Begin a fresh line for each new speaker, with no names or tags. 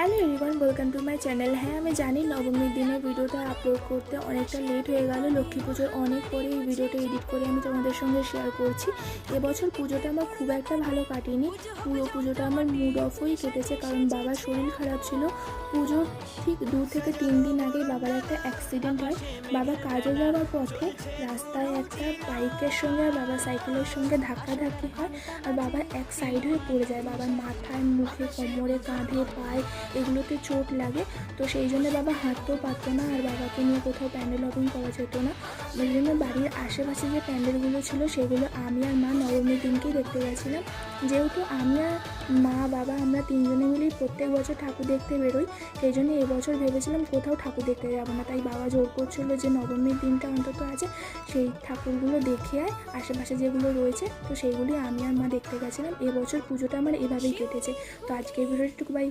Hello everyone, welcome to my channel. হ্যাঁ, আমি জানি নবমীর দিনের ভিডিওটা আপলোড করতে অনেকটা লেট হয়ে গেল। লক্ষ্মী পুজোর অনেক পরে এই ভিডিওটা এডিট করে আমি তোমাদের সঙ্গে শেয়ার করছি। এবছর পুজোটা আমার খুব একটা ভালো কাটেনি। পুরো পুজোটা আমার মুড অফই কেটেছে, কারণ বাবার শরীর খারাপ ছিল। পুজোর ঠিক 2 থেকে 3 দিন আগে বাবার একটা অ্যাক্সিডেন্ট হয়। বাবা কাজে যাওয়ার পথে রাস্তায় একটা বাইকের সঙ্গে আর বাবার সাইকেলের সঙ্গে ধাক্কাধাক্কি হয়, আর বাবা এক সাইড হয়ে পড়ে যায়। বাবার মাথায়, মুখে, কোমরে, কাঁধে, পায়ে এগুলোতে চোট লাগে। তো সেই জন্য বাবা হাঁটতেও পারতো না, আর বাবাকে নিয়ে কোথাও প্যান্ডেল ওপেন করা যেত না। ওই জন্য বাড়ির আশেপাশে যে প্যান্ডেলগুলো ছিল সেগুলো আমি আর মা নবমীর দিনকেই দেখতে গেছিলাম। যেহেতু আমি আর মা বাবা আমরা তিনজনে মিলেই প্রত্যেক বছর ঠাকুর দেখতে বেরোই, সেই জন্য এবছর ভেবেছিলাম কোথাও ঠাকুর দেখতে যাবো না। তাই বাবা জোর করছিল যে নবমীর দিনটা অন্তত আছে, সেই ঠাকুরগুলো দেখে আয়, আশেপাশে যেগুলো রয়েছে। তো সেইগুলি আমি আর মা দেখতে গেছিলাম। এবছর পুজোটা আমার এভাবেই কেটেছে। তো আজকের ভিডিওটা একটু বাই।